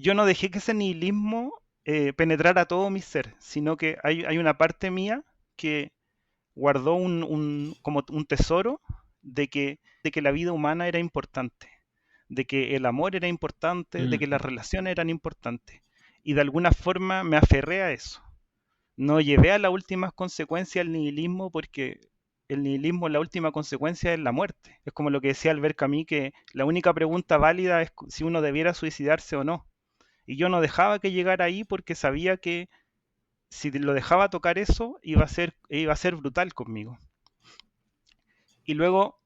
yo no dejé que ese nihilismo penetrara todo mi ser, sino que hay una parte mía que guardó como un tesoro de que la vida humana era importante, de que el amor era importante, de que las Ujú, relaciones eran importantes. Y de alguna forma me aferré a eso. No llevé a las últimas consecuencias el nihilismo porque el nihilismo, la última consecuencia es la muerte. Es como lo que decía Albert Camus, que la única pregunta válida es si uno debiera suicidarse o no. Y yo no dejaba que llegara ahí porque sabía que si lo dejaba tocar eso, iba a ser brutal conmigo. Y luego,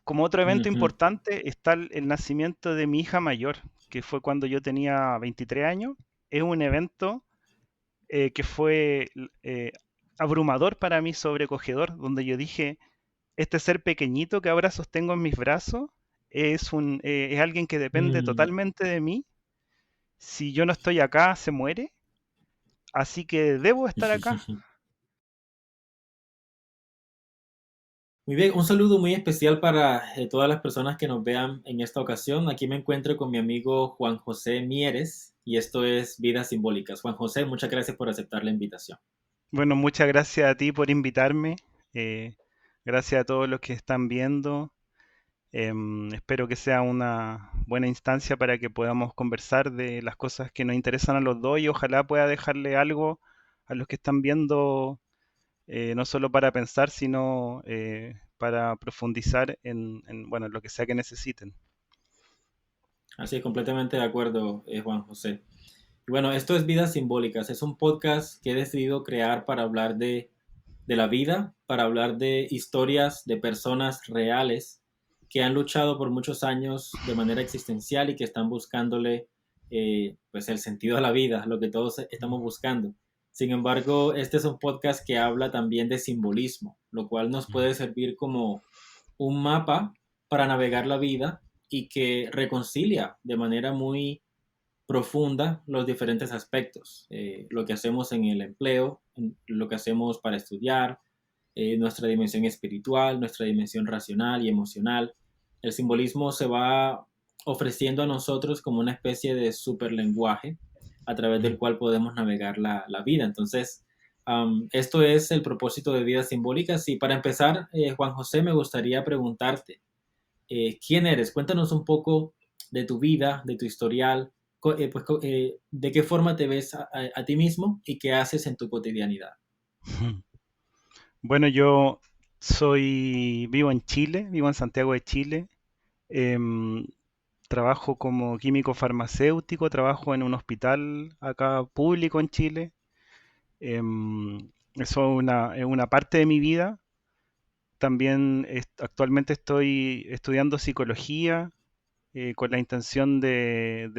como otro evento ujú, importante, está el nacimiento de mi hija mayor, que fue cuando yo tenía 23 años. Es un evento que fue eh, abrumador para mí, sobrecogedor, donde yo dije, este ser pequeñito que ahora sostengo en mis brazos es alguien que depende mm. totalmente de mí. Si yo no estoy acá, se muere. Así que debo estar acá. Muy bien, un saludo muy especial para todas las personas que nos vean en esta ocasión. Aquí me encuentro con mi amigo Juan José Mieres y esto es Vidas Simbólicas. Juan José, muchas gracias por aceptar la invitación. Bueno, muchas gracias a ti por invitarme. eh, Gracias a todos los que están viendo. Espero que sea una buena instancia para que podamos conversar de las cosas que nos interesan a los dos y ojalá pueda dejarle algo a los que están viendo, no solo para pensar, sino para profundizar bueno, en lo que sea que necesiten. Así es, completamente de acuerdo, Juan José. Y bueno, esto es Vidas Simbólicas. Es un podcast que he decidido crear para hablar de la vida, para hablar de historias de personas reales que han luchado por muchos años de manera existencial y que están buscándole pues el sentido a la vida, lo que todos estamos buscando. Sin embargo, este es un podcast que habla también de simbolismo, lo cual nos puede servir como un mapa para navegar la vida y que reconcilia de manera muy profunda los diferentes aspectos, lo que hacemos en el empleo, lo que hacemos para estudiar, nuestra dimensión espiritual, nuestra dimensión racional y emocional. El simbolismo se va ofreciendo a nosotros como una especie de superlenguaje a través del cual podemos navegar la vida. Entonces, esto es el propósito de Vidas Simbólicas. Y para empezar, Juan José, me gustaría preguntarte, ¿quién eres? Cuéntanos un poco de tu vida, de tu historial, de qué forma te ves a ti mismo y qué haces en tu cotidianidad. Bueno, vivo en Chile, vivo en Santiago de Chile. Em, Trabajo como químico farmacéutico, trabajo en un hospital acá público en Chile. Eso es una parte de mi vida. También actualmente estoy estudiando psicología con la intención de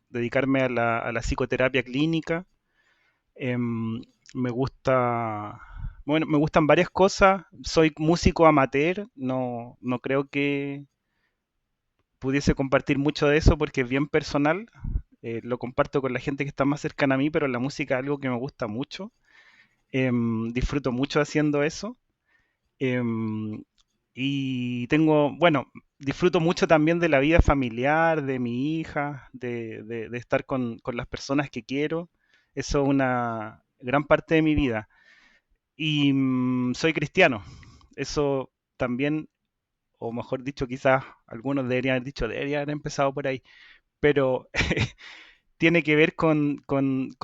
dedicarme a a la psicoterapia clínica. Em, Me gusta, bueno, me gustan varias cosas. Soy músico amateur, no creo que pudiese compartir mucho de eso porque es bien personal. Lo comparto con la gente que está más cercana a mí, pero la música es algo que me gusta mucho. Disfruto mucho haciendo eso. Em, y bueno, disfruto mucho también de la vida familiar, de mi hija, de estar con las personas que quiero. Eso es una gran parte de mi vida. Y soy cristiano. Eso también, o mejor dicho, quizás algunos deberían haber dicho, deberían haber empezado por ahí, pero tiene que ver con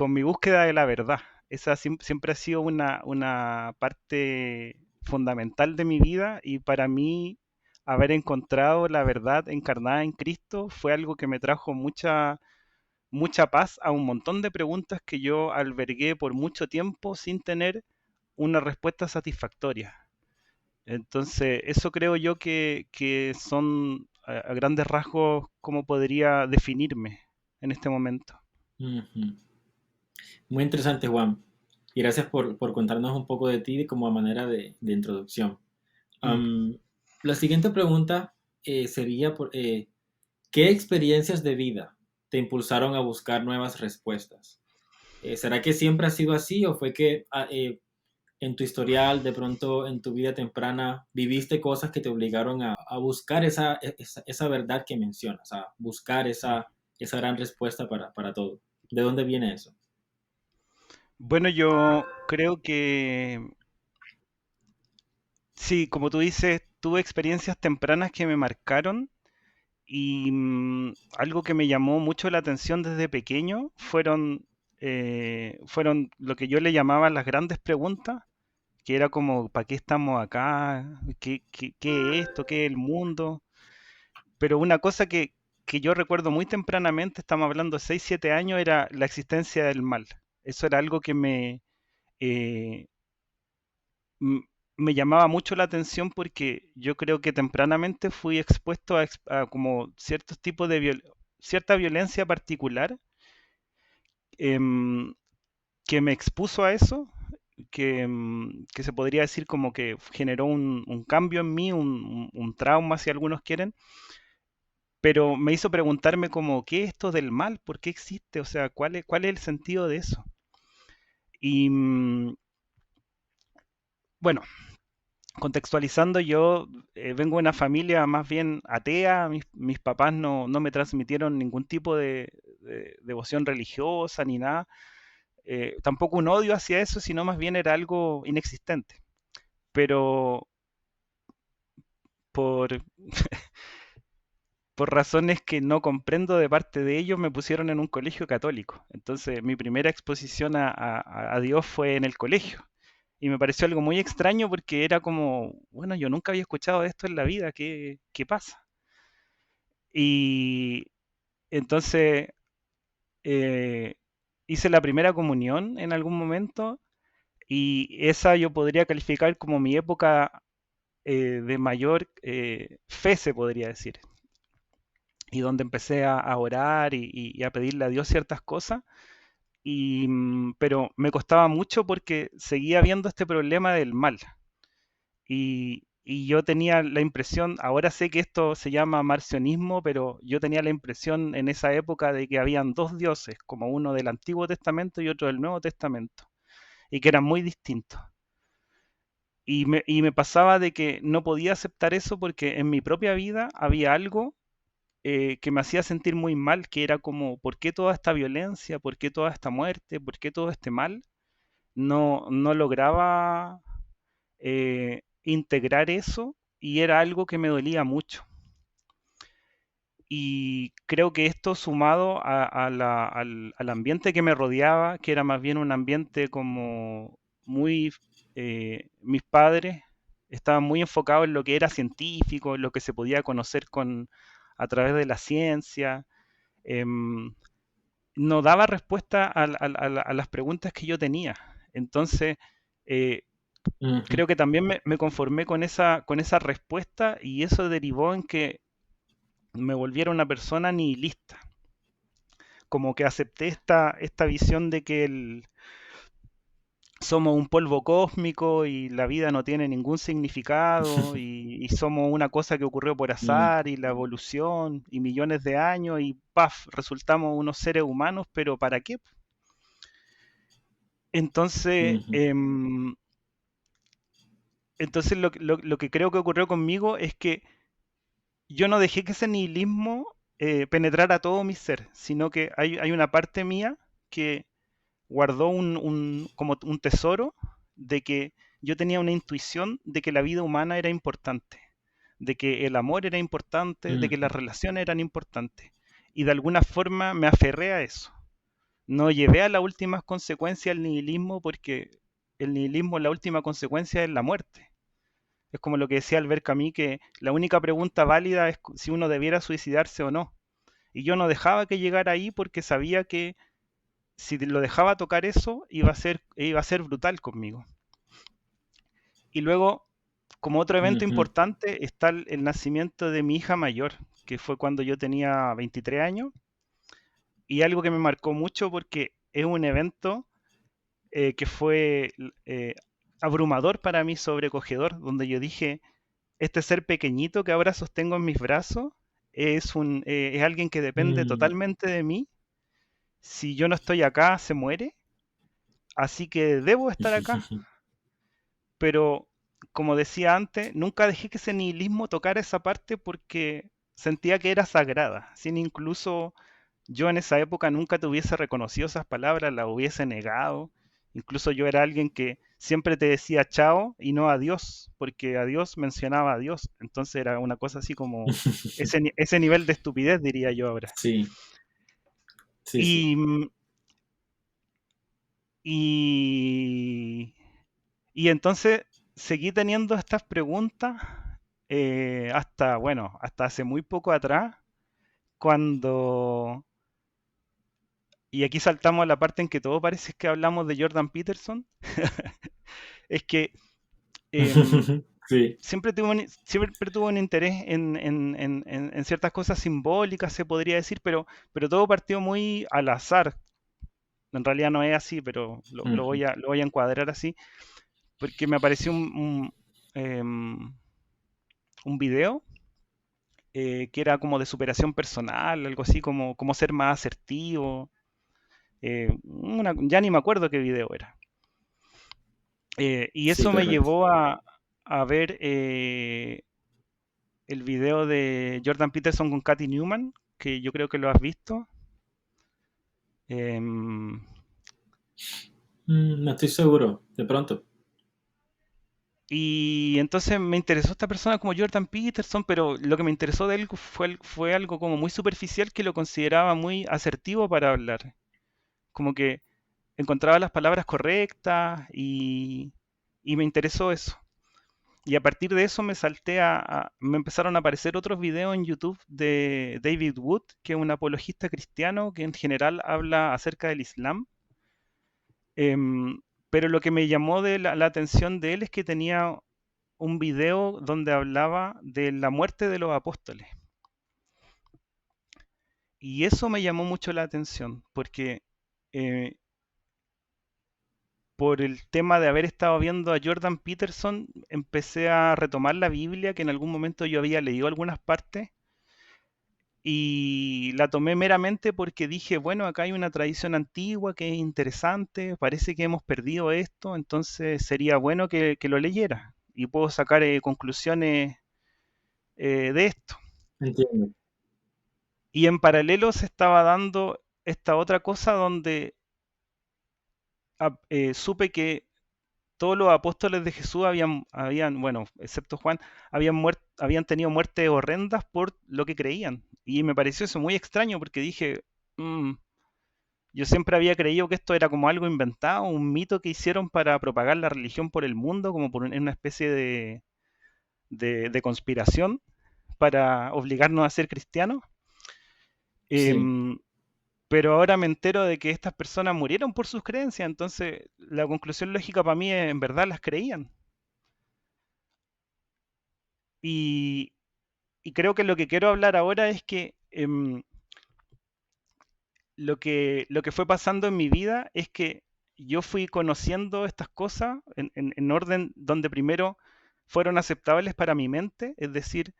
mi búsqueda de la verdad. Esa siempre ha sido una parte fundamental de mi vida y para mí haber encontrado la verdad encarnada en Cristo fue algo que me trajo mucha paz a un montón de preguntas que yo albergué por mucho tiempo sin tener una respuesta satisfactoria. Entonces, eso creo yo que son a grandes rasgos cómo podría definirme en este momento. Ujú. Muy interesante, Juan. Y gracias por contarnos un poco de ti como a manera de introducción. Mm. Am, la siguiente pregunta sería, ¿qué experiencias de vida te impulsaron a buscar nuevas respuestas? ¿Será que siempre ha sido así o fue que en tu historial, de pronto en tu vida temprana, viviste cosas que te obligaron a buscar esa verdad que mencionas, a buscar Mm. esa gran respuesta para todo. ¿De dónde viene eso? Bueno, yo creo que sí, como tú dices, tuve experiencias tempranas que me marcaron y algo que me llamó mucho la atención desde pequeño fueron lo que yo le llamaba las grandes preguntas, que era como, ¿para qué estamos acá? ¿Qué es esto? ¿Qué es el mundo? Pero una cosa que yo recuerdo muy tempranamente, estamos hablando de 6 7 años, era la existencia del mal. Eso era algo que eh, m- me llamaba mucho la atención porque yo creo que tempranamente fui expuesto a como ciertos tipos de cierta violencia particular, em, que me expuso a eso, que se podría decir como que generó un cambio en mí, un trauma si algunos quieren, pero me hizo preguntarme como, ¿qué es esto del mal? ¿Por qué existe? O sea, ¿cuál es el sentido de eso? Y bueno, contextualizando, yo vengo de una familia más bien atea, mis papás no me transmitieron ningún tipo de devoción religiosa ni nada, tampoco un odio hacia eso, sino más bien era algo inexistente. Pero por, por razones que no comprendo de parte de ellos, me pusieron en un colegio católico. Entonces, mi primera exposición a Dios fue en el colegio. Y me pareció algo muy extraño porque era como, bueno, yo nunca había escuchado de esto en la vida, ¿qué pasa? Y entonces eh, hice la primera comunión en algún momento y esa yo podría calificar como mi época de mayor fe, se podría decir. Y donde empecé a orar y a pedirle a Dios ciertas cosas. Pero me costaba mucho porque seguía viendo este problema del mal. Y yo tenía la impresión, ahora sé que esto se llama marcionismo, pero yo tenía la impresión en esa época de que habían dos dioses, como uno del Antiguo Testamento y otro del Nuevo Testamento, y que eran muy distintos. Y me pasaba de que no podía aceptar eso porque en mi propia vida había algo que me hacía sentir muy mal, que era como, ¿por qué toda esta violencia? ¿Por qué toda esta muerte? ¿Por qué todo este mal? No lograba integrar eso y era algo que me dolía mucho. Y creo que esto sumado al ambiente que me rodeaba, que era más bien un ambiente como muy... mis padres estaban muy enfocados en lo que era científico, en lo que se podía conocer a través de la ciencia. em, no daba respuesta a las preguntas que yo tenía. Entonces, eh, Ujú, creo que también me conformé con esa respuesta y eso derivó en que me volviera una persona nihilista. Como que acepté esta visión de que somos un polvo cósmico y la vida no tiene ningún significado y somos una cosa que ocurrió por mm, azar y la evolución y millones de años y ¡paf! Resultamos unos seres humanos, pero ¿para qué? Entonces, ujú, lo que creo que ocurrió conmigo es que yo no dejé que ese nihilismo penetrara todo mi ser, sino que hay una parte mía que guardó como un tesoro de que yo tenía una intuición de que la vida humana era importante, de que el amor era importante, de que las ujú, relaciones eran importantes. Y de alguna forma me aferré a eso. No llevé a las últimas consecuencias el nihilismo porque el nihilismo, la última consecuencia es la muerte. Es como lo que decía Albert Camus, que la única pregunta válida es si uno debiera suicidarse o no. Y yo no dejaba que llegara ahí porque sabía que si lo dejaba tocar eso, iba a ser brutal conmigo. Y luego, como otro evento ujú, importante, está el nacimiento de mi hija mayor, que fue cuando yo tenía 23 años, y algo que me marcó mucho porque es un evento que fue abrumador para mí, sobrecogedor, donde yo dije, este ser pequeñito que ahora sostengo en mis brazos es alguien que depende mm, totalmente de mí. Si yo no estoy acá, se muere, así que debo estar acá. Pero, como decía antes, nunca dejé que ese nihilismo tocara esa parte porque sentía que era sagrada, sin incluso yo en esa época nunca te hubiese reconocido esas palabras, las hubiese negado. Incluso yo era alguien que siempre te decía chao y no adiós, porque adiós mencionaba a Dios. Entonces era una cosa así como ese nivel de estupidez, diría yo ahora. Sí, sí, sí. Y, y, y entonces seguí teniendo estas preguntas hasta, bueno, hasta hace muy poco atrás, cuando... Y aquí saltamos a la parte en que todo parece que hablamos de Jordan Peterson. Es que em, Sí, siempre tuve un interés en ciertas cosas simbólicas, se podría decir, pero todo partió muy al azar. En realidad no es así, pero ujú, lo voy a encuadrar así, porque me apareció em, un video que era como de superación personal, algo así como ser más asertivo. Ya ni me acuerdo qué video era. Y sí, eso me correcto. llevó a ver el video de Jordan Peterson con Katy Newman, que yo creo que lo has visto. Em, No estoy seguro, de pronto. y entonces me interesó esta persona como Jordan Peterson, pero lo que me interesó de él fue algo como muy superficial, que lo consideraba muy asertivo para hablar. Como que encontraba las palabras correctas y me interesó eso. Y a partir de eso me salté me empezaron a aparecer otros videos en YouTube de David Wood, que es un apologista cristiano que en general habla acerca del Islam. Em, pero lo que me llamó la atención de él es que tenía un video donde hablaba de la muerte de los apóstoles. Y eso me llamó mucho la atención, porque eh, por el tema de haber estado viendo a Jordan Peterson, empecé a retomar la Biblia, que en algún momento yo había leído algunas partes, y la tomé meramente porque dije, bueno, acá hay una tradición antigua que es interesante, parece que hemos perdido esto, entonces sería bueno que lo leyera y puedo sacar conclusiones de esto. Entiendo. Y en paralelo se estaba dando esta otra cosa donde supe que todos los apóstoles de Jesús bueno, excepto Juan, habían tenido muertes horrendas por lo que creían. Y me pareció eso muy extraño porque dije, "Mm, yo siempre había creído que esto era como algo inventado, un mito que hicieron para propagar la religión por el mundo, como en una especie de conspiración para obligarnos a ser cristianos. Sí. Em, pero ahora me entero de que estas personas murieron por sus creencias, entonces la conclusión lógica para mí es, en verdad las creían. Y, y creo que lo que quiero hablar ahora es que lo que fue pasando en mi vida es que yo fui conociendo estas cosas en orden donde primero fueron aceptables para mi mente, es decir,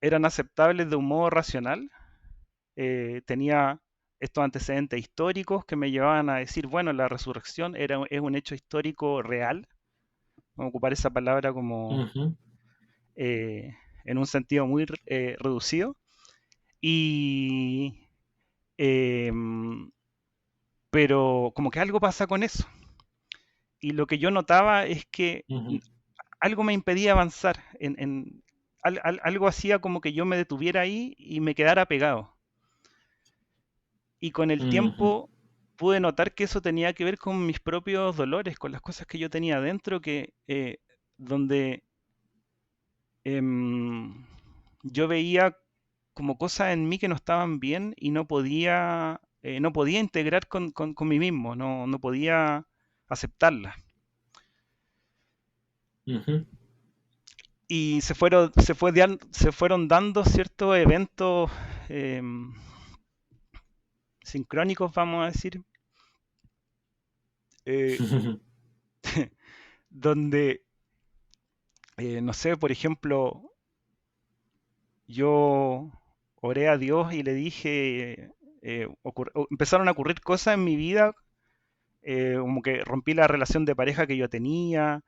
eran aceptables de un modo racional. Tenía estos antecedentes históricos que me llevaban a decir, bueno, la resurrección es un hecho histórico real, vamos a ocupar esa palabra como Ujú, eh, en un sentido muy reducido. Y, em, pero como que algo pasa con eso. Y lo que yo notaba es que ujú, algo me impedía avanzar, algo hacía como que yo me detuviera ahí y me quedara pegado. Y con el ujú, tiempo pude notar que eso tenía que ver con mis propios dolores, con las cosas que yo tenía adentro, donde em, yo veía como cosas en mí que no estaban bien y no podía integrar con mí mismo, no podía aceptarlas. ujú. Y se fueron dando ciertos eventos em, sincrónicos, vamos a decir, eh, donde, no sé, por ejemplo, yo oré a Dios y le dije, empezaron a ocurrir cosas en mi vida, como que rompí la relación de pareja que yo tenía,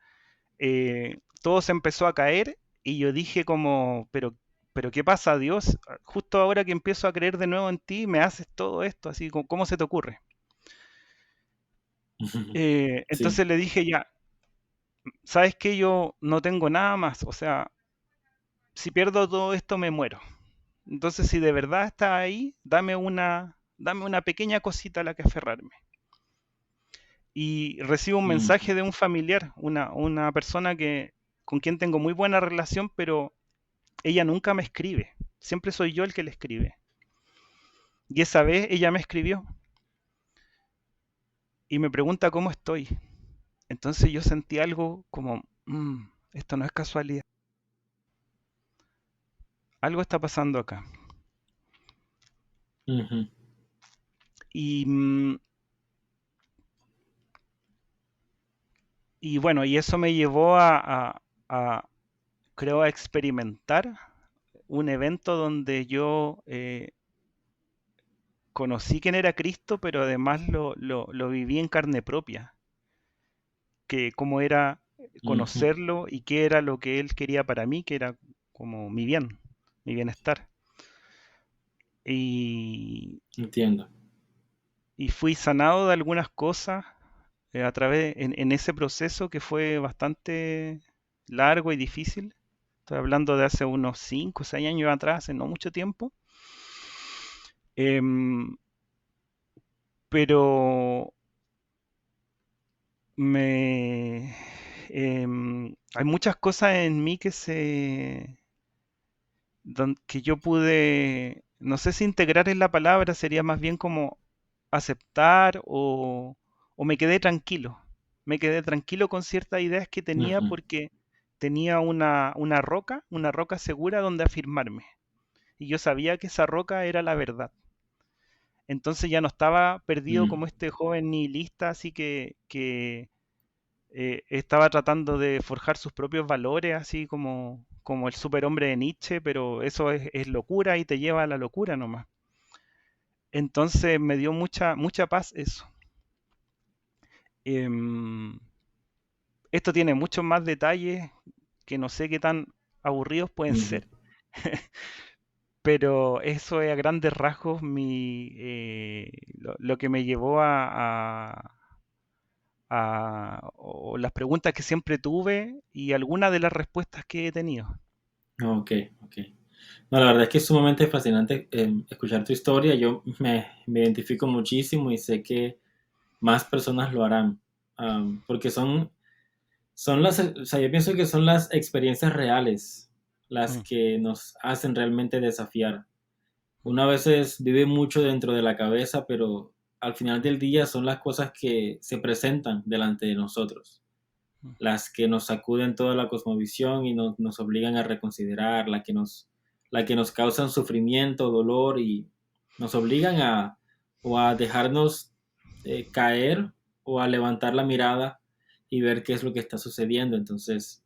todo se empezó a caer y yo dije como, pero ¿qué pasa, Dios? Justo ahora que empiezo a creer de nuevo en ti, me haces todo esto, así, ¿cómo se te ocurre? Sí. Entonces le dije, ya, ¿sabes qué? Yo no tengo nada más, o sea, si pierdo todo esto me muero. Entonces, si de verdad está ahí, dame una pequeña cosita a la que aferrarme. Y recibo un Ujú, mensaje de un familiar, una persona con quien tengo muy buena relación, pero ella nunca me escribe. Siempre soy yo el que le escribe. Y esa vez ella me escribió y me pregunta cómo estoy. Entonces yo sentí algo como, esto no es casualidad. Algo está pasando acá. ujú, Y, mm, y bueno, y eso me llevó creo, a experimentar un evento donde yo conocí quién era Cristo, pero además lo viví en carne propia, que cómo era ujú. conocerlo y qué era lo que Él quería para mí, que era como mi bien, mi bienestar. Y, Entiendo. y fui sanado de algunas cosas a través, en ese proceso que fue bastante largo y difícil. Estoy hablando de hace unos 5 o 6 años atrás, hace no mucho tiempo. Em, pero me hay muchas cosas en mí que yo pude, no sé si integrar en la palabra, sería más bien como aceptar o me quedé tranquilo. Me quedé tranquilo con ciertas ideas que tenía Ujú, porque tenía una roca segura donde afirmarme. Y yo sabía que esa roca era la verdad. Entonces ya no estaba perdido mm, como este joven nihilista, así que estaba tratando de forjar sus propios valores, así como el superhombre de Nietzsche, pero eso es locura y te lleva a la locura nomás. Entonces me dio mucha paz eso. Em, Esto tiene muchos más detalles que no sé qué tan aburridos pueden ujú. ser, pero eso es a grandes rasgos lo que me llevó o las preguntas que siempre tuve y algunas de las respuestas que he tenido. Ok, ok. No, la verdad es que es sumamente fascinante escuchar tu historia. Yo me identifico muchísimo y sé que más personas lo harán. Porque son o sea, yo pienso que son las experiencias reales las Mm, que nos hacen realmente desafiar. mm, Uno a veces vive mucho dentro de la cabeza, pero al final del día son las cosas que se presentan delante de nosotros, mm, las que nos sacuden toda la cosmovisión y nos obligan a reconsiderar, la que nos causan sufrimiento, dolor y nos obligan o a dejarnos caer o a levantar la mirada y ver qué es lo que está sucediendo. Entonces,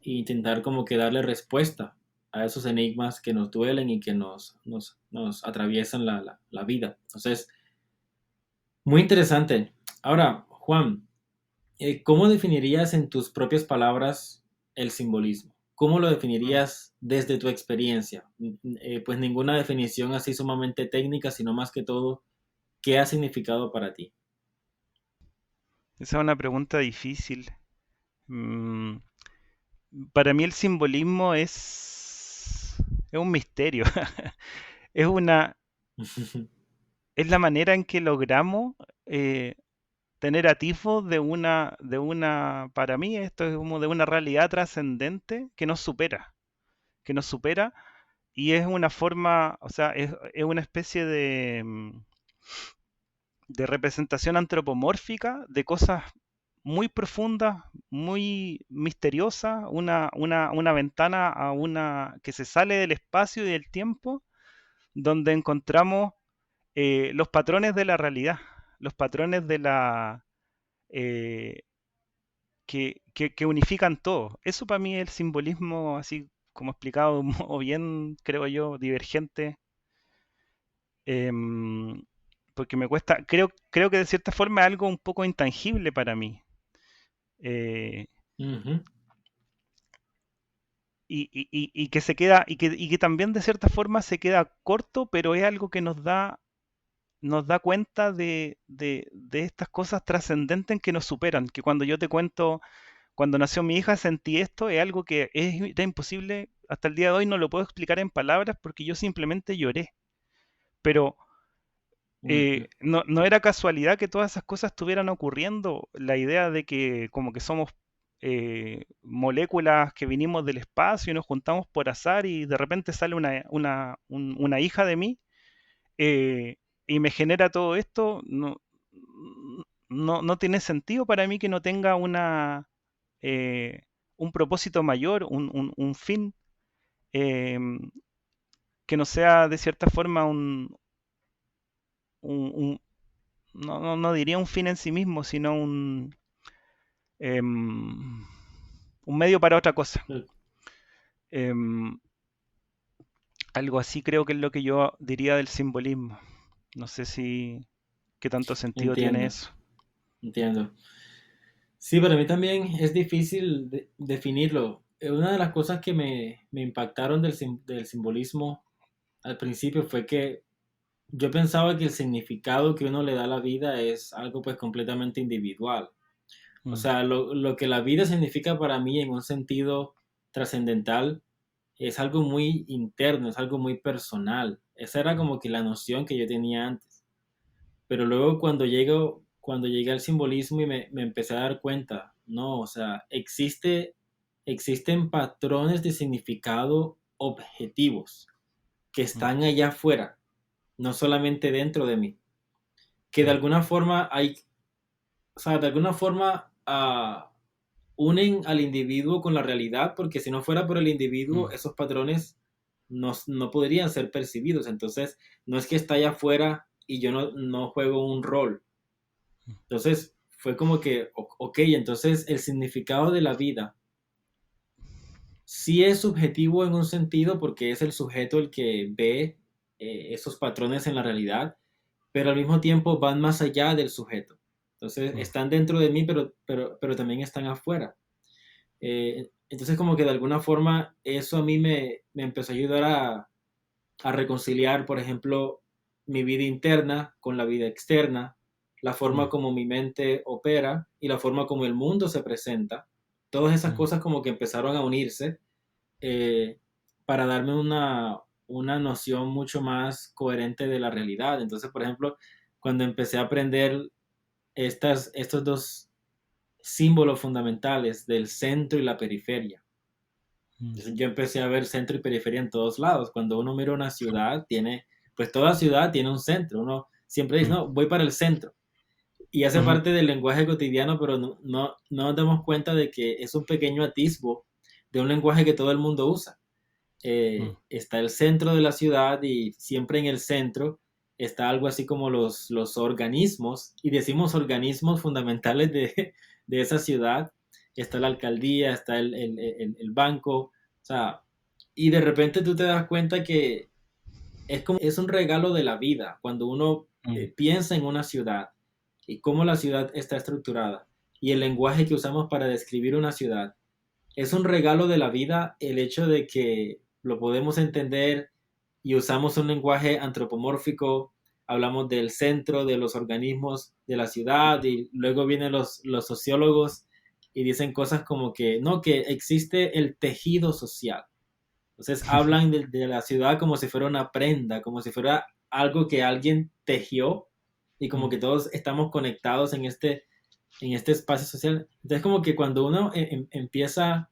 intentar como que darle respuesta a esos enigmas que nos duelen y que nos atraviesan la vida. Entonces, muy interesante. Ahora, Juan, ¿cómo definirías en tus propias palabras el simbolismo? ¿Cómo lo mm. definirías desde tu experiencia? Pues ninguna definición así sumamente técnica, sino más que todo, ¿qué ha significado para ti? Esa es una pregunta difícil. Mm, para mí el simbolismo es un misterio. Es una, es la manera en que logramos eh, tener atisbos para mí esto es como de una realidad trascendente que nos supera y es una forma, o sea, es una especie de representación antropomórfica de cosas muy profundas, muy misteriosas, una ventana que se sale del espacio y del tiempo, donde encontramos los patrones de la realidad, los patrones eh, que unifican todo. Eso para mí es el simbolismo, así como explicado de un modo bien, creo yo, divergente, em, porque me cuesta, creo que de cierta forma es algo un poco intangible para mí. Eh, Ujú, y que se queda, y que también de cierta forma se queda corto, pero es algo que nos da cuenta de estas cosas trascendentes que nos superan, que cuando yo te cuento, cuando nació mi hija sentí esto, es algo que era imposible, hasta el día de hoy no lo puedo explicar en palabras porque yo simplemente lloré, pero no era casualidad que todas esas cosas estuvieran ocurriendo. La idea de que como que somos moléculas que vinimos del espacio y nos juntamos por azar y de repente sale una hija de mí y me genera todo esto, no tiene sentido para mí que no tenga eh, un propósito mayor, un fin, em, que no sea de cierta forma un, no diría un fin en sí mismo, sino em, un medio para otra cosa. Em, Algo así creo que es lo que yo diría del simbolismo. No sé si qué tanto sentido tiene Entiendo, eso. entiendo. Sí, para mí también es difícil definirlo. Una de las cosas que me impactaron del simbolismo al principio fue que yo pensaba que el significado que uno le da a la vida es algo pues completamente individual. O Mm, sea, lo que la vida significa para mí en un sentido trascendental es algo muy interno, es algo muy personal. Esa era como que la noción que yo tenía antes. Pero luego cuando llegué al simbolismo y me empecé a dar cuenta, no, o sea, existen patrones de significado objetivos que mm, están allá afuera, no solamente dentro de mí, que de mm, alguna forma o sea, de alguna forma unen al individuo con la realidad, porque si no fuera por el individuo, mm, esos patrones no podrían ser percibidos. Entonces, no es que está allá afuera y yo no juego un rol. Entonces, fue como que, ok, entonces el significado de la vida sí es subjetivo en un sentido porque es el sujeto el que ve esos patrones en la realidad, pero al mismo tiempo van más allá del sujeto. Entonces, mm, están dentro de mí, pero también están afuera. Entonces como que de alguna forma eso a mí me empezó a ayudar a reconciliar, por ejemplo, mi vida interna con la vida externa, la forma mm, como mi mente opera y la forma como el mundo se presenta. Todas esas mm, cosas como que empezaron a unirse eh, para darme una noción mucho más coherente de la realidad. Entonces, por ejemplo, cuando empecé a aprender estos dos símbolos fundamentales del centro y la periferia. mm, Entonces, yo empecé a ver centro y periferia en todos lados. Cuando uno mira una ciudad, pues toda ciudad tiene un centro. Uno siempre dice, mm, no, voy para el centro. Y hace ujú, parte del lenguaje cotidiano, pero no nos damos cuenta de que es un pequeño atisbo de un lenguaje que todo el mundo usa. mm, Está el centro de la ciudad y siempre en el centro está algo así como los organismos, y decimos organismos fundamentales de esa ciudad. Está la alcaldía, está el banco, o sea, y de repente tú te das cuenta que es un regalo de la vida cuando uno mm, piensa en una ciudad y cómo la ciudad está estructurada y el lenguaje que usamos para describir una ciudad. Es un regalo de la vida el hecho de que lo podemos entender y usamos un lenguaje antropomórfico, hablamos del centro, de los organismos de la ciudad y luego vienen los sociólogos y dicen cosas como que no, que existe el tejido social. Entonces hablan de la ciudad como si fuera una prenda, como si fuera algo que alguien tejió y como mm, que todos estamos conectados en este espacio social. Entonces como que cuando uno empieza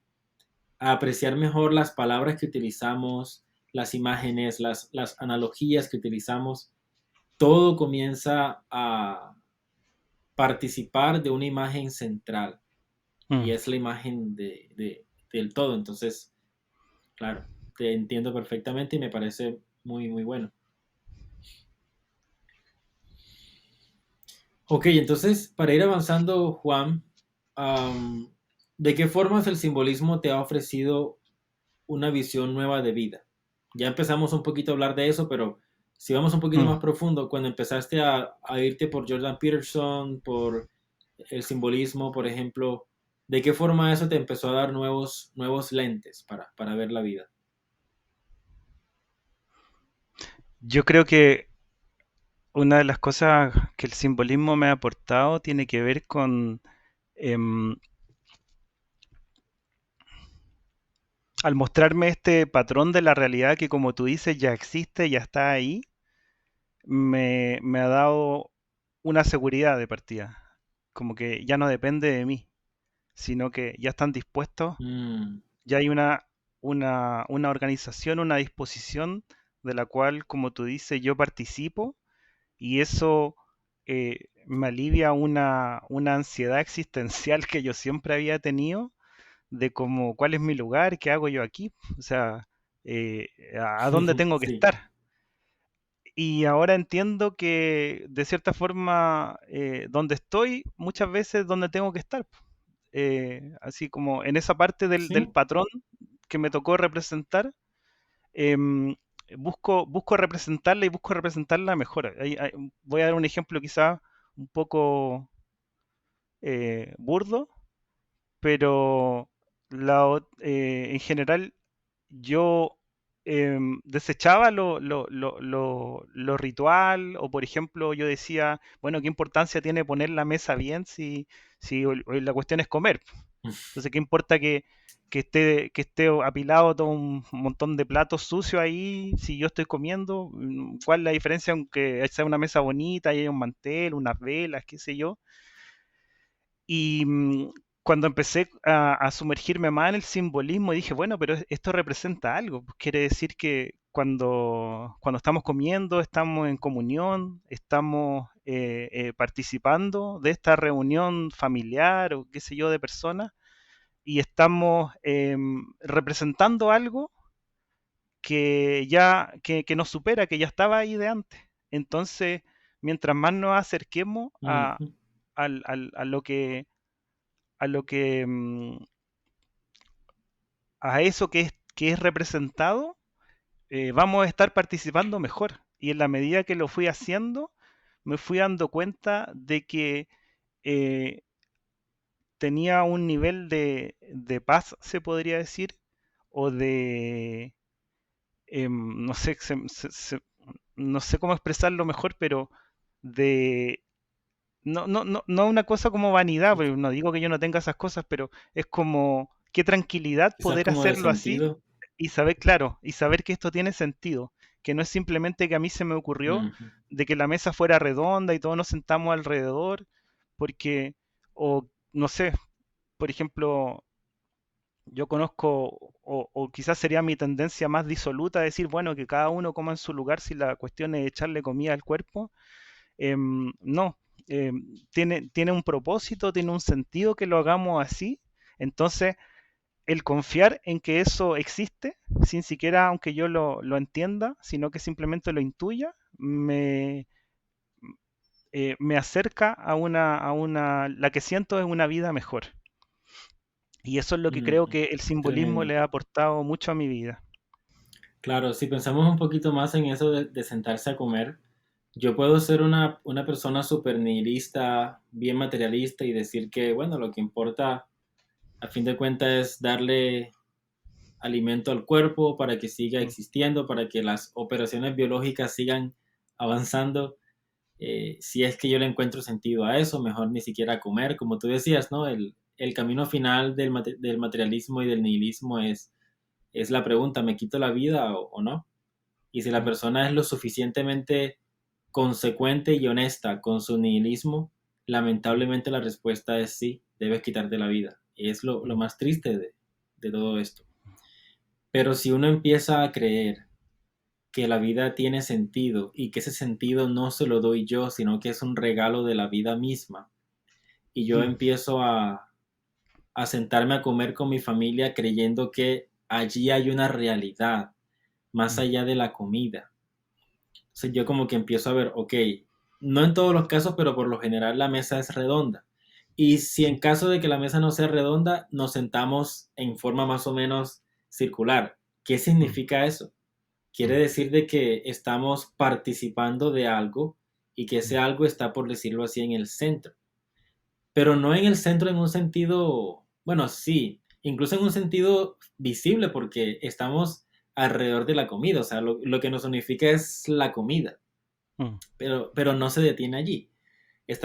a apreciar mejor las palabras que utilizamos, las imágenes, las analogías que utilizamos, todo comienza a participar de una imagen central y mm. es la imagen del todo. Entonces, claro, te entiendo perfectamente y me parece muy, muy bueno. Ok, entonces, para ir avanzando, Juan, am, ¿de qué formas el simbolismo te ha ofrecido una visión nueva de vida? Ya empezamos un poquito a hablar de eso, pero si vamos un poquito Mm. más profundo, cuando empezaste a irte por Jordan Peterson, por el simbolismo, por ejemplo, ¿De qué forma eso te empezó a dar nuevos lentes para ver la vida? Yo creo que una de las cosas que el simbolismo me ha aportado tiene que ver con, em, al mostrarme este patrón de la realidad que como tú dices ya existe, ya está ahí, me ha dado una seguridad de partida, como que ya no depende de mí, sino que ya están dispuestos, Mm, ya hay una organización, una disposición de la cual, como tú dices, yo participo y eso me alivia una ansiedad existencial que yo siempre había tenido de como cuál es mi lugar, qué hago yo aquí, o sea, eh, a dónde tengo que sí, estar. Y ahora entiendo que de cierta forma donde estoy, muchas veces donde tengo que estar. Así como en esa parte del sí, patrón que me tocó representar, em, busco representarla y busco representarla mejor. Voy a dar un ejemplo quizá un poco burdo, pero en general yo desechaba lo ritual o por ejemplo yo decía, bueno, ¿qué importancia tiene poner la mesa bien si hoy la cuestión es comer? Entonces, ¿qué importa que esté apilado todo un montón de platos sucios ahí si yo estoy comiendo? ¿Cuál es la diferencia aunque sea una mesa bonita y haya un mantel, unas velas, qué sé yo? Y cuando empecé a sumergirme más en el simbolismo, dije, bueno, pero esto representa algo. Pues quiere decir que cuando estamos comiendo, estamos en comunión, estamos participando de esta reunión familiar o qué sé yo de personas y estamos representando algo que nos supera, que ya estaba ahí de antes. Entonces, mientras más nos acerquemos ujú, a lo que a eso que es representado, vamos a estar participando mejor. Y en la medida que lo fui haciendo, me fui dando cuenta de que eh, tenía un nivel de paz, se podría decir, o de, no sé, no sé cómo expresarlo mejor, pero de, no una cosa como vanidad, sí. porque no digo que yo no tenga esas cosas, pero es como qué tranquilidad Quizás poder como de hacerlo así sentido. y saber, claro, y saber que esto tiene sentido, que no es simplemente que a mí se me ocurrió Ujú, de que la mesa fuera redonda y todos nos sentamos alrededor, porque, o no sé, por ejemplo, yo conozco, o quizás sería mi tendencia más disoluta, decir, bueno, que cada uno coma en su lugar si la cuestión es echarle comida al cuerpo. No, tiene un propósito, tiene un sentido que lo hagamos así. Entonces, el confiar en que eso existe, sin siquiera aunque yo lo entienda, sino que simplemente lo intuya, me acerca la que siento es una vida mejor. Y eso es lo que creo ujú. que el Qué simbolismo tremendo. le ha aportado mucho a mi vida. Claro, si pensamos un poquito más en eso de sentarse a comer, yo puedo ser una persona súper nihilista, bien materialista y decir que, bueno, lo que importa a fin de cuentas es darle alimento al cuerpo para que siga Mm, existiendo, para que las operaciones biológicas sigan avanzando. Si es que yo le encuentro sentido a eso, mejor ni siquiera comer, como tú decías, ¿no? El camino final del materialismo y del nihilismo es la pregunta, ¿me quito la vida o no? Y si la mm, persona es lo suficientemente consecuente y honesta con su nihilismo, mm, lamentablemente la respuesta es sí, debes quitarte la vida. Y es lo mm, más triste de todo esto. Pero si uno empieza a creer que la vida tiene sentido y que ese sentido no se lo doy yo, sino que es un regalo de la vida misma, y yo mm, empiezo a sentarme a comer con mi familia creyendo que allí hay una realidad más mm, allá de la comida. Entonces yo como que empiezo a ver, ok, no en todos los casos, pero por lo general la mesa es redonda. Y si en sí, caso de que la mesa no sea redonda, nos sentamos en forma más o menos circular. ¿Qué mm, significa eso? Quiere mm, decir de que estamos participando de algo y que ese mm, algo está, por decirlo así, en el centro. Pero no en el centro en un sentido Bueno, sí, incluso en un sentido visible porque estamos alrededor de la comida, o sea, lo que nos unifica es la comida, Mm, pero no se detiene allí.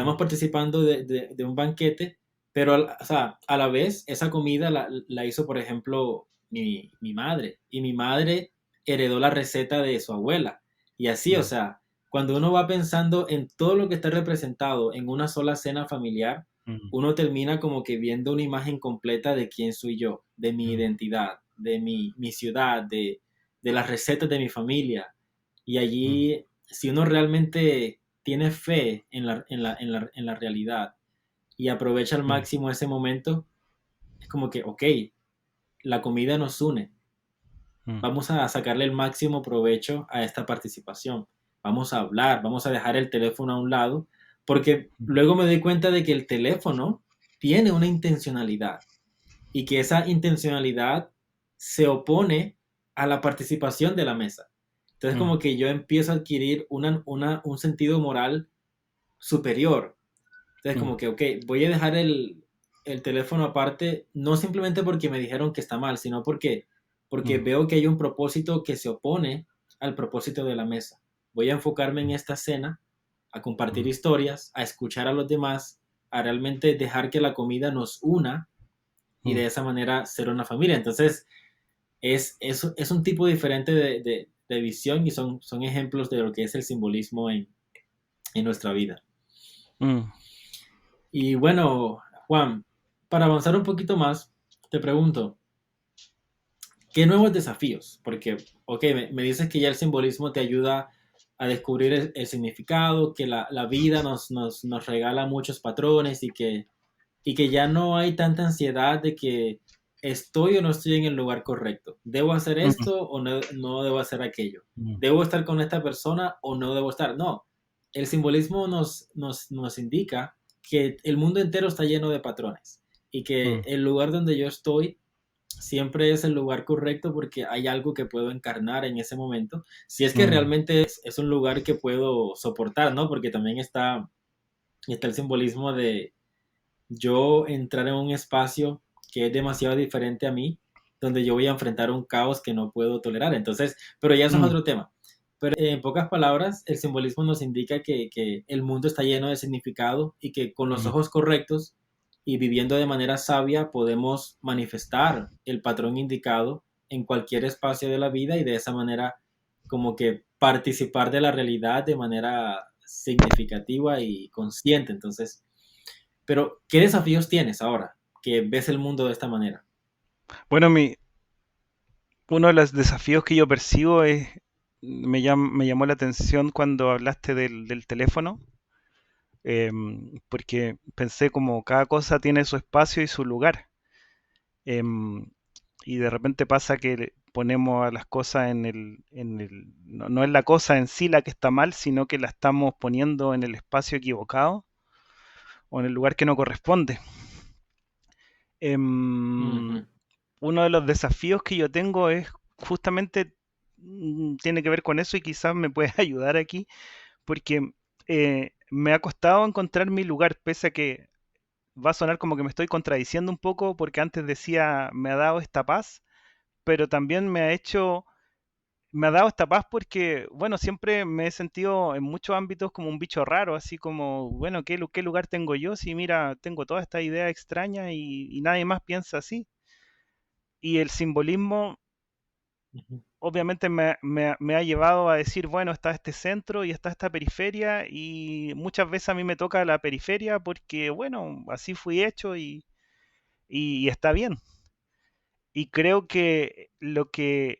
mm, Estamos participando de un banquete, pero o sea, a la vez esa comida la hizo, por ejemplo, mi madre, y mi madre heredó la receta de su abuela. Y así, o mm, sea, cuando uno va pensando en todo lo que está representado en una sola cena familiar, mm, uno termina como que viendo una imagen completa de quién soy yo, de mi mm, identidad, de mi ciudad, de las recetas de mi familia. Y mm, allí, si uno realmente tiene fe en la realidad y aprovecha al mm, máximo ese momento, es como que, ok, la comida nos une, mm, vamos a sacarle el máximo provecho a esta participación, vamos a hablar, vamos a dejar el teléfono a un lado, porque mm, luego me doy cuenta de que el teléfono tiene una intencionalidad y que esa intencionalidad se opone a la participación de la mesa. Entonces mm, como que yo empiezo a adquirir un sentido moral superior. Entonces, mm, como que, ok, voy a dejar el teléfono aparte, no simplemente porque me dijeron que está mal, sino porque mm, veo que hay un propósito que se opone al propósito de la mesa. Voy a enfocarme en esta cena, a compartir mm, historias, a escuchar a los demás, a realmente dejar que la comida nos una y mm. de esa manera ser una familia. Entonces, es un tipo diferente de visión y son ejemplos de lo que es el simbolismo en nuestra vida. Mm. Y bueno, Juan, para avanzar un poquito más, te pregunto, ¿qué nuevos desafíos? Porque, ok, me dices que ya el simbolismo te ayuda a descubrir el significado, que la vida nos regala muchos patrones y que ya no hay tanta ansiedad de que estoy o no estoy en el lugar correcto. ¿Debo hacer Mm, esto o no debo hacer aquello? mm, ¿Debo estar con esta persona o no debo estar? No, el simbolismo nos indica que el mundo entero está lleno de patrones y que mm, el lugar donde yo estoy siempre es el lugar correcto porque hay algo que puedo encarnar en ese momento. Si es que mm, realmente es un lugar que puedo soportar, ¿no? Porque también está el simbolismo de yo entrar en un espacio que es demasiado diferente a mí, donde yo voy a enfrentar un caos que no puedo tolerar. Entonces, pero ya eso es mm, otro tema. Pero en pocas palabras, el simbolismo nos indica que el mundo está lleno de significado y que con los mm, ojos correctos y viviendo de manera sabia podemos manifestar el patrón indicado en cualquier espacio de la vida y de esa manera como que participar de la realidad de manera significativa y consciente. Entonces, pero, ¿qué desafíos tienes ahora que ves el mundo de esta manera? Bueno, uno de los desafíos que yo percibo es, me llamó la atención cuando hablaste del teléfono, porque pensé como cada cosa tiene su espacio y su lugar. em, y de repente pasa que ponemos a las cosas no, no es la cosa en sí la que está mal, sino que la estamos poniendo en el espacio equivocado o en el lugar que no corresponde. Em, Ujú, Uno de los desafíos que yo tengo es justamente, tiene que ver con eso y quizás me puedes ayudar aquí, porque me ha costado encontrar mi lugar, pese a que va a sonar como que me estoy contradiciendo un poco, porque antes decía, me ha dado esta paz, pero también me ha dado esta paz porque, bueno, siempre me he sentido en muchos ámbitos como un bicho raro, así como, bueno, ¿qué lugar tengo yo? Si mira, tengo toda esta idea extraña y nadie más piensa así. Y el simbolismo ujú, obviamente me ha llevado a decir, bueno, está este centro y está esta periferia y muchas veces a mí me toca la periferia porque, bueno, así fui hecho y está bien. Y creo que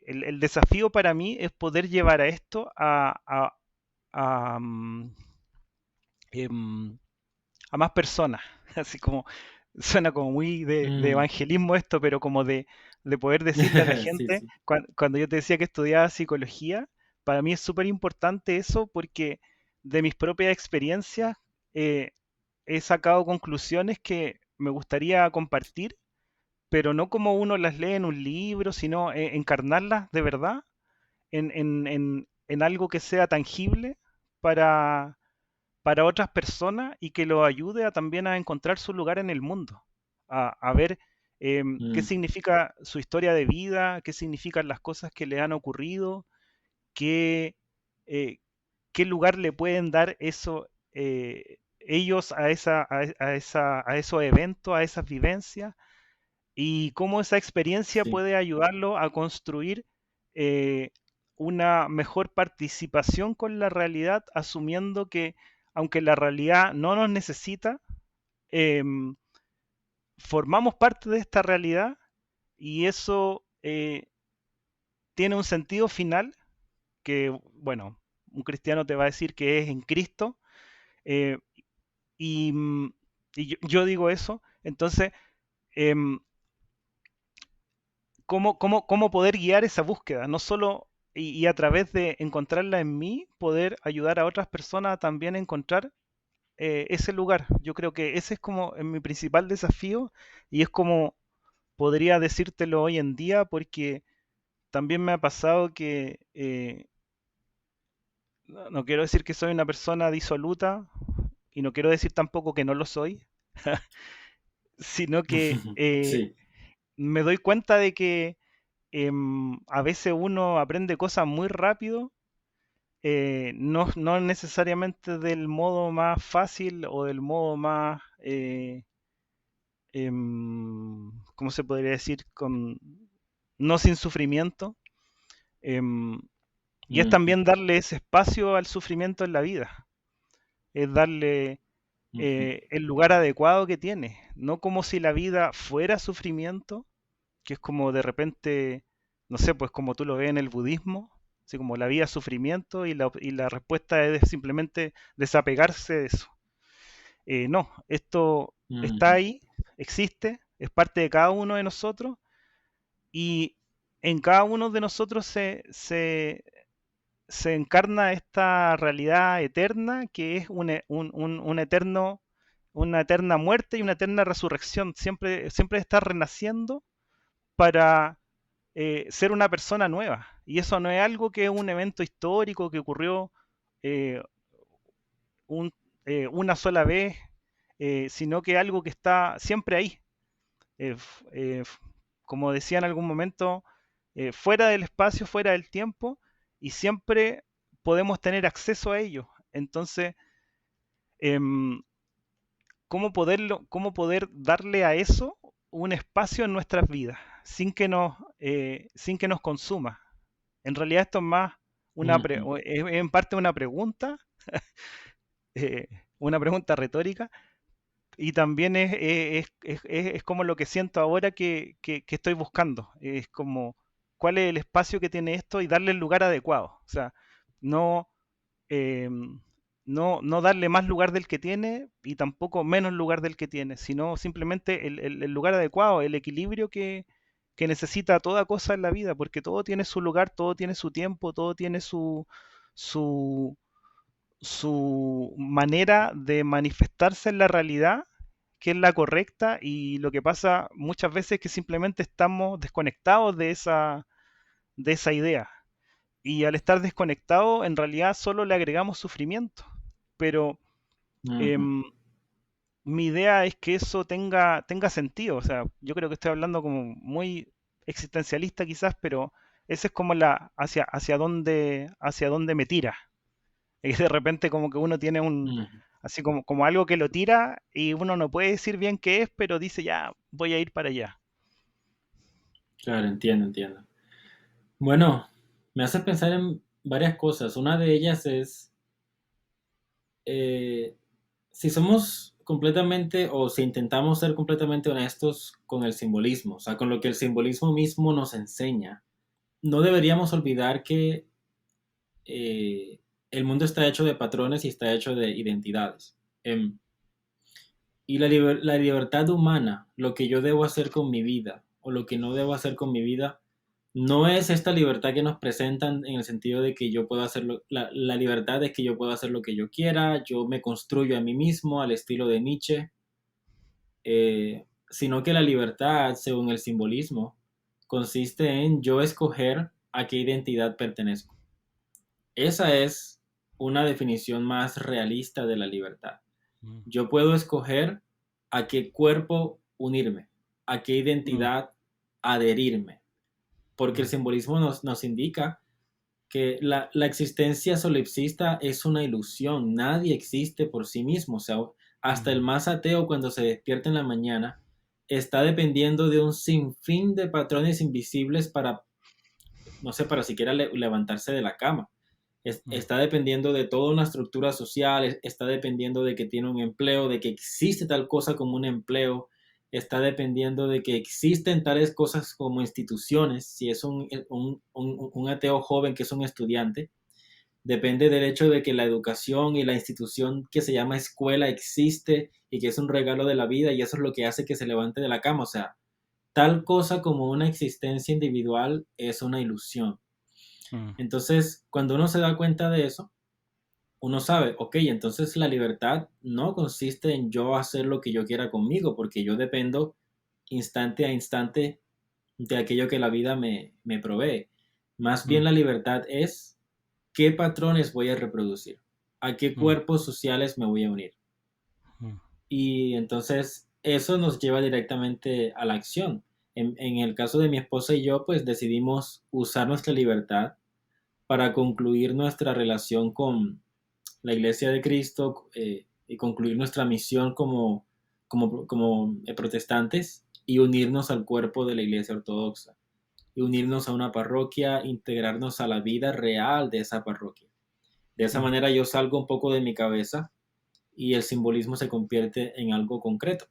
el desafío para mí es poder llevar a esto a, em, a más personas. Así como suena como muy de mm. evangelismo esto, pero como de poder decirle a la Sí, gente, sí. cuando yo te decía que estudiaba psicología, para mí es súper importante eso porque de mis propias experiencias eh, he sacado conclusiones que me gustaría compartir, pero no como uno las lee en un libro, sino encarnarlas de verdad en algo que sea tangible para, para otras personas y que lo ayude a, también a encontrar su lugar en el mundo, a ver qué mm, significa su historia de vida, qué significan las cosas que le han ocurrido, qué, eh, qué lugar le pueden dar eso, ellos a, a esos eventos, a esas vivencias, y cómo esa experiencia sí, puede ayudarlo a construir eh, una mejor participación con la realidad, asumiendo que aunque la realidad no nos necesita, em, formamos parte de esta realidad y eso tiene un sentido final que, bueno, un cristiano te va a decir que es en Cristo, eh, y, yo digo eso, entonces, em, cómo poder guiar esa búsqueda, no solo y a través de encontrarla en mí, poder ayudar a otras personas a también encontrar ese lugar. Yo creo que ese es como mi principal desafío y es como podría decírtelo hoy en día porque también me ha pasado que no quiero decir que soy una persona disoluta y no quiero decir tampoco que no lo soy, sino que sí, me doy cuenta de que a veces uno aprende cosas muy rápido, no necesariamente del modo más fácil o del modo más, ¿cómo se podría decir? No sin sufrimiento. em, y es ujú, también darle ese espacio al sufrimiento en la vida, es darle ujú, el lugar adecuado que tiene, no como si la vida fuera sufrimiento, que es como de repente, no sé, pues como tú lo ves en el budismo, así como la vida es sufrimiento y la respuesta es simplemente desapegarse de eso. No, esto está ujú, ahí, existe, es parte de cada uno de nosotros y en cada uno de nosotros se encarna esta realidad eterna que es un eterno, una eterna muerte y una eterna resurrección. Siempre está renaciendo para ser una persona nueva. Y eso no es algo que es un evento histórico que ocurrió eh, un, una sola vez, sino que es algo que está siempre ahí. Eh, como decía en algún momento, fuera del espacio, fuera del tiempo, y siempre podemos tener acceso a ello. Entonces, em, cómo poder darle a eso un espacio en nuestras vidas sin que nos consuma? En realidad esto es más ujú, es en parte eh, una pregunta retórica, y también es como lo que siento ahora que estoy buscando. Es como cuál es el espacio que tiene esto y darle el lugar adecuado. O sea, no, eh, no darle más lugar del que tiene y tampoco menos lugar del que tiene, sino simplemente el lugar adecuado, el equilibrio que necesita toda cosa en la vida, porque todo tiene su lugar, todo tiene su tiempo, todo tiene su, su manera de manifestarse en la realidad, que es la correcta, y lo que pasa muchas veces es que simplemente estamos desconectados de esa idea. Y al estar desconectados, en realidad solo le agregamos sufrimiento. Pero ujú. em, mi idea es que eso tenga sentido. O sea, yo creo que estoy hablando como muy existencialista quizás, pero ese es como hacia dónde me tira. Y de repente como que uno tiene Ujú. así como algo que lo tira y uno no puede decir bien qué es, pero dice ya, voy a ir para allá. Claro, entiendo, entiendo. Bueno, me hace pensar en varias cosas. Una de ellas es eh, si somos completamente o si intentamos ser completamente honestos con el simbolismo, o sea, con lo que el simbolismo mismo nos enseña, no deberíamos olvidar que el mundo está hecho de patrones y está hecho de identidades. Y la libertad humana, lo que yo debo hacer con mi vida o lo que no debo hacer con mi vida, no es esta libertad que nos presentan en el sentido de que yo puedo hacerlo, la libertad es que yo puedo hacer lo que yo quiera, yo me construyo a mí mismo al estilo de Nietzsche, sino que la libertad, según el simbolismo, consiste en yo escoger a qué identidad pertenezco. Esa es una definición más realista de la libertad. Mm. Yo puedo escoger a qué cuerpo unirme. a qué mm, identidad adherirme, porque el mm, simbolismo nos indica que la existencia solipsista es una ilusión, nadie existe por sí mismo, o sea, hasta el mm, más ateo cuando se despierta en la mañana está dependiendo de un sinfín de patrones invisibles para, no sé, para siquiera levantarse de la cama. mm, Está dependiendo de toda una estructura social, está dependiendo de que tiene un empleo, de que existe tal cosa como un empleo, está dependiendo de que existen tales cosas como instituciones, si es un ateo joven que es un estudiante, depende del hecho de que la educación y la institución que se llama escuela existe y que es un regalo de la vida y eso es lo que hace que se levante de la cama. O sea, tal cosa como una existencia individual es una ilusión. mm, Entonces, cuando uno se da cuenta de eso, uno sabe, ok, entonces la libertad no consiste en yo hacer lo que yo quiera conmigo, porque yo dependo instante a instante de aquello que la vida me provee. Más bien mm, la libertad es qué patrones voy a reproducir, a qué mm, cuerpos sociales me voy a unir. mm, Y entonces eso nos lleva directamente a la acción. En el caso de mi esposa y yo, pues decidimos usar nuestra libertad para concluir nuestra relación con la Iglesia de Cristo y concluir nuestra misión como protestantes y unirnos al cuerpo de la Iglesia Ortodoxa y unirnos a una parroquia, integrarnos a la vida real de esa parroquia. De esa mm. manera yo salgo un poco de mi cabeza y el simbolismo se convierte en algo concreto.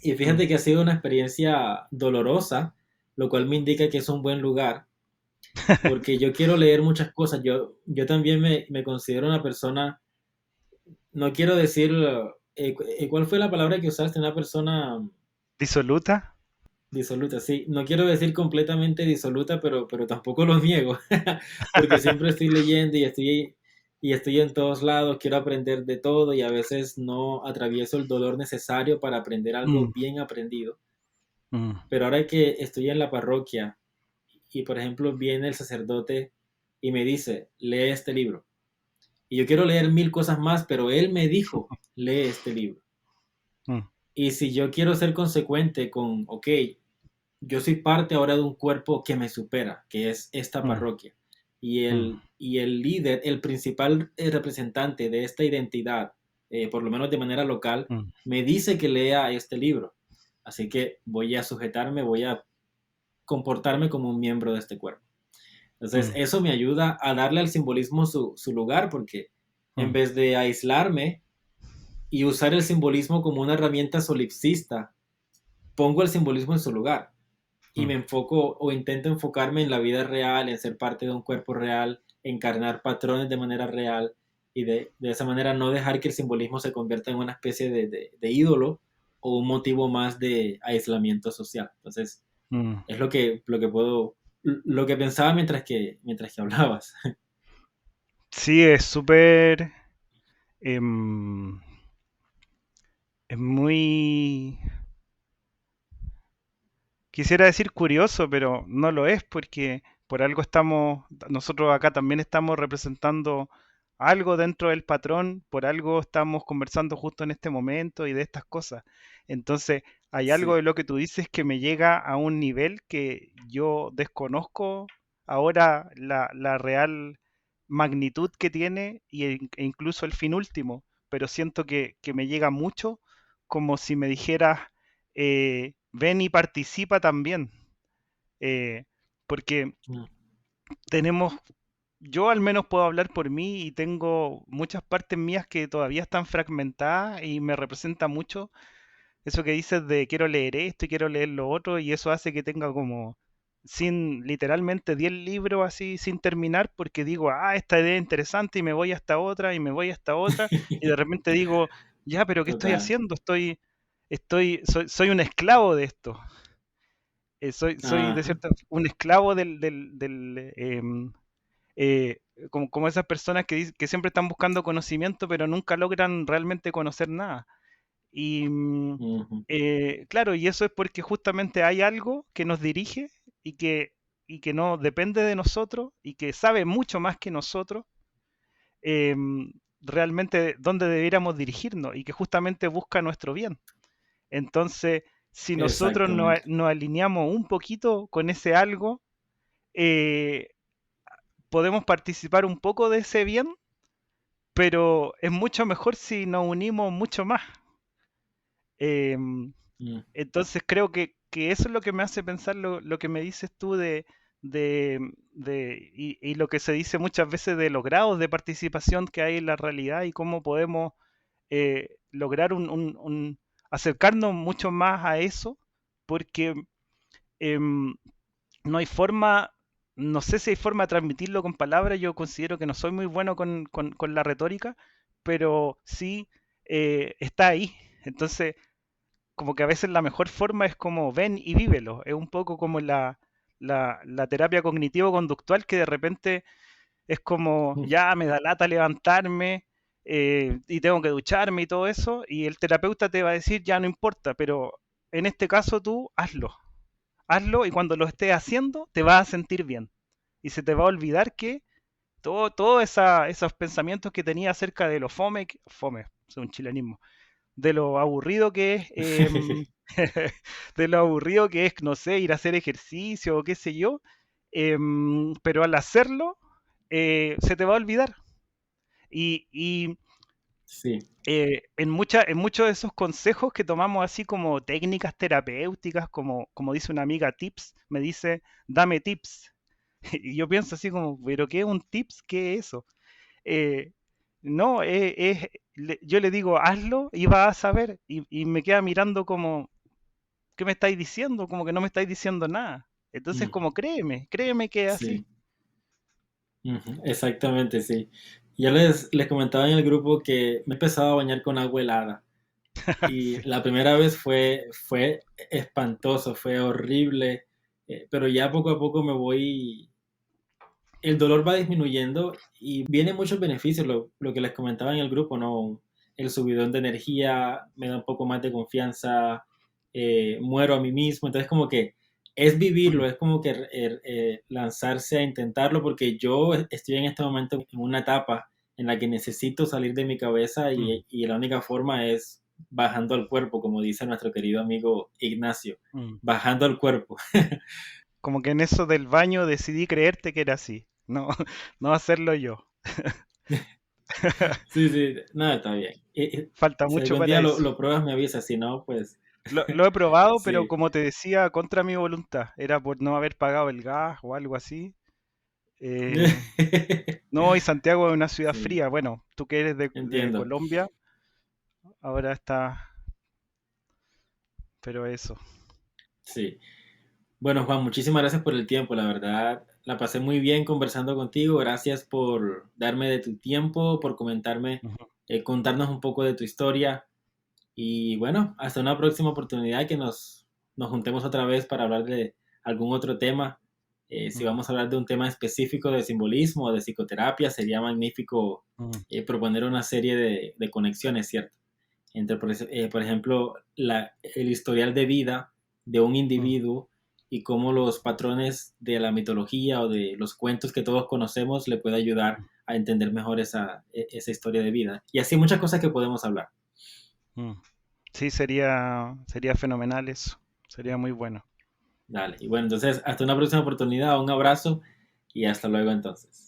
Y Mm. fíjate que ha sido una experiencia dolorosa, lo cual me indica que es un buen lugar, porque yo quiero leer muchas cosas. Yo también me considero una persona, no quiero decir, ¿cuál fue la palabra que usaste? Una persona ¿Disoluta? disoluta, sí. No quiero decir completamente disoluta, pero tampoco lo niego, porque siempre estoy leyendo y estoy en todos lados, quiero aprender de todo y a veces no atravieso el dolor necesario para aprender algo Mm, bien aprendido. mm, Pero ahora que estoy en la parroquia y, por ejemplo, viene el sacerdote y me dice, lee este libro. Y yo quiero leer mil cosas más, pero él me dijo, lee este libro. mm, Y si yo quiero ser consecuente con, ok, yo soy parte ahora de un cuerpo que me supera, que es esta mm, parroquia. Y mm, el líder, el principal representante de esta identidad, por lo menos de manera local, mm, me dice que lea este libro. Así que voy a sujetarme, voy a comportarme como un miembro de este cuerpo. Entonces, mm, eso me ayuda a darle al simbolismo su lugar, porque en mm, vez de aislarme y usar el simbolismo como una herramienta solipsista, pongo el simbolismo en su lugar y me mm, enfoco o intento enfocarme en la vida real, en ser parte de un cuerpo real, encarnar patrones de manera real y de esa manera no dejar que el simbolismo se convierta en una especie de ídolo o un motivo más de aislamiento social. Entonces, mm. es lo que pensaba mientras que hablabas. Sí, es súper... em, es muy... Quisiera decir curioso, pero no lo es porque por algo estamos, nosotros acá también estamos representando algo dentro del patrón, por algo estamos conversando justo en este momento y de estas cosas. Entonces, hay algo Sí. de lo que tú dices que me llega a un nivel que yo desconozco ahora la real magnitud que tiene e incluso el fin último, pero siento que me llega mucho como si me dijeras ven y participa también, eh, porque Mm, tenemos, yo al menos puedo hablar por mí y tengo muchas partes mías que todavía están fragmentadas y me representa mucho eso que dices de quiero leer esto y quiero leer lo otro y eso hace que tenga como sin literalmente 10 libros así sin terminar porque digo, ah, esta idea es interesante y me voy hasta otra y me voy hasta otra y de repente digo, ya, pero ¿qué estoy Total. haciendo? Soy un esclavo de esto. Soy de Ajá. cierta un esclavo eh, como esas personas que siempre están buscando conocimiento, pero nunca logran realmente conocer nada. Y Ujú, claro, y eso es porque justamente hay algo que nos dirige y y que no depende de nosotros y que sabe mucho más que nosotros realmente dónde debiéramos dirigirnos y que justamente busca nuestro bien. Entonces, si nosotros Exactamente. nos alineamos un poquito con ese algo, eh, podemos participar un poco de ese bien, pero es mucho mejor si nos unimos mucho más. Em, Mm, entonces creo que eso es lo que me hace pensar lo que me dices tú de, y lo que se dice muchas veces de los grados de participación que hay en la realidad y cómo podemos lograr acercarnos mucho más a eso, porque em, no hay forma, no sé si hay forma de transmitirlo con palabras, yo considero que no soy muy bueno con la retórica, pero sí está ahí. Entonces, como que a veces la mejor forma es como ven y vívelo. Es un poco como la terapia cognitivo-conductual que de repente es como, mm, ya me da lata levantarme y tengo que ducharme y todo eso, y el terapeuta te va a decir, ya no importa, pero en este caso tú hazlo. Hazlo y cuando lo estés haciendo te vas a sentir bien. Y se te va a olvidar que todo esos pensamientos que tenía acerca de lo fome, es un chilenismo, de lo aburrido que es, de lo aburrido que es, no sé, ir a hacer ejercicio o qué sé yo, pero al hacerlo, se te va a olvidar. Y sí. en muchos de esos consejos que tomamos así como técnicas terapéuticas, como dice una amiga tips, me dice, dame tips. Y yo pienso así como, ¿pero qué es un tips? ¿Qué es eso? Eh, no, yo le digo, hazlo y vas a saber. Y me queda mirando como, ¿qué me estáis diciendo? Como que no me estáis diciendo nada. Entonces, Mm, como créeme que es así. sí. Ujú, exactamente, sí. Yo les comentaba en el grupo que me he empezado a bañar con agua helada. Y Sí. la primera vez fue espantoso, fue horrible, pero ya poco a poco el dolor va disminuyendo y viene muchos beneficios, lo que les comentaba en el grupo, ¿no? El subidón de energía me da un poco más de confianza, muero a mí mismo, entonces como que es vivirlo, Mm, es como que lanzarse a intentarlo, porque yo estoy en este momento en una etapa en la que necesito salir de mi cabeza mm, y la única forma es bajando al cuerpo, como dice nuestro querido amigo Ignacio, mm. bajando al cuerpo. Como que en eso del baño decidí creerte que era así. No, no hacerlo yo. Sí, sí, nada, está bien. Falta Si mucho algún para día eso. lo pruebas, me avisas, si no, pues Lo he probado, pero sí. como te decía, contra mi voluntad. Era por no haber pagado el gas o algo así. Eh, no, y Santiago es una ciudad Sí, fría. Bueno, tú que eres de entiendo. Colombia, ahora está, pero eso. Sí. Bueno, Juan, muchísimas gracias por el tiempo, la verdad. La pasé muy bien conversando contigo. Gracias por darme de tu tiempo, por comentarme, Ujú, contarnos un poco de tu historia. Y bueno, hasta una próxima oportunidad que nos juntemos otra vez para hablar de algún otro tema. Si ujú, vamos a hablar de un tema específico de simbolismo o de psicoterapia, sería magnífico ujú, proponer una serie de conexiones, ¿cierto? Entre, por ejemplo, el historial de vida de un ujú. individuo y cómo los patrones de la mitología o de los cuentos que todos conocemos le puede ayudar a entender mejor esa historia de vida. Y así muchas cosas que podemos hablar. Mm. Sí, sería fenomenal eso. Sería muy bueno. Dale. Y bueno, entonces, hasta una próxima oportunidad, un abrazo y hasta luego entonces.